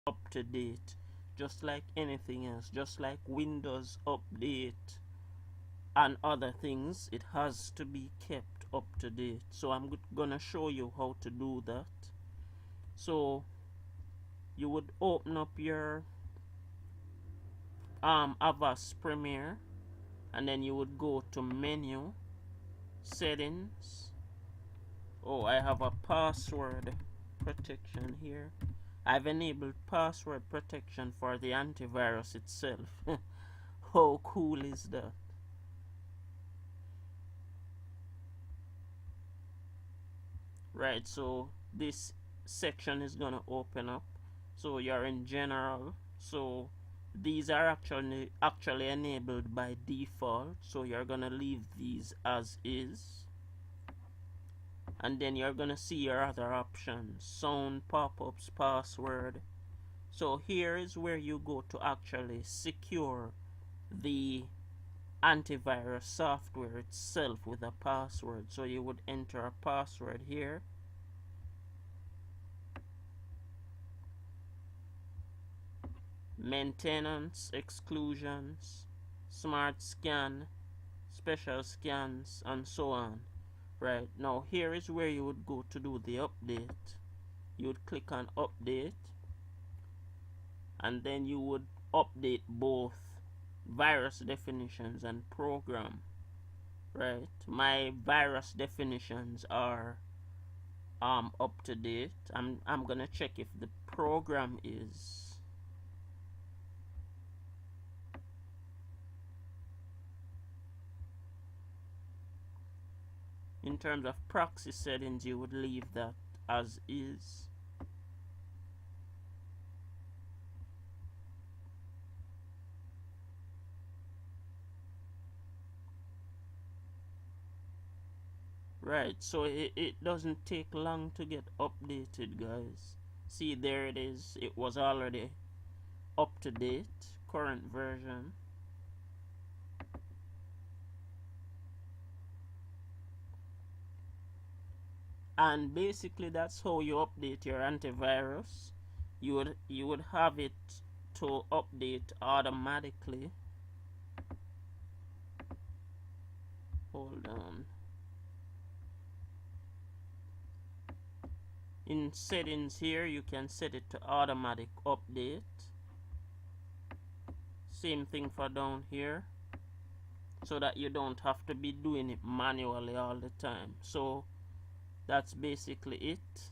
up to date, just like anything else, just like Windows update and other things. It has to be kept up to date. So I'm gonna show you how to do that. So you would open up your Avast Premiere, and then you would go to menu, settings. Oh, I have a password protection here. I've enabled password protection for the antivirus itself. How cool is that? Right, so this section is gonna open up. So you're in general. So these are actually enabled by default. So you're gonna leave these as is. And then you're gonna see your other options: sound, pop-ups, password. So here is where you go to actually secure the antivirus software itself with a password. So you would enter a password here. Maintenance, exclusions, smart scan, special scans, and so on. Right, now here is where you would go to do the update. You would click on update, and then you would update both virus definitions and program. Right, my virus definitions are up to date. I'm gonna check if the program is. In terms of proxy settings, you would leave that as is. Right, so it doesn't take long to get updated, guys. See, there it is. It was already up to date, current version. And basically that's how you update your antivirus. You would have it to update automatically. Hold on. In settings here, you can set it to automatic update. Same thing for down here, so that you don't have to be doing it manually all the time. So that's basically it.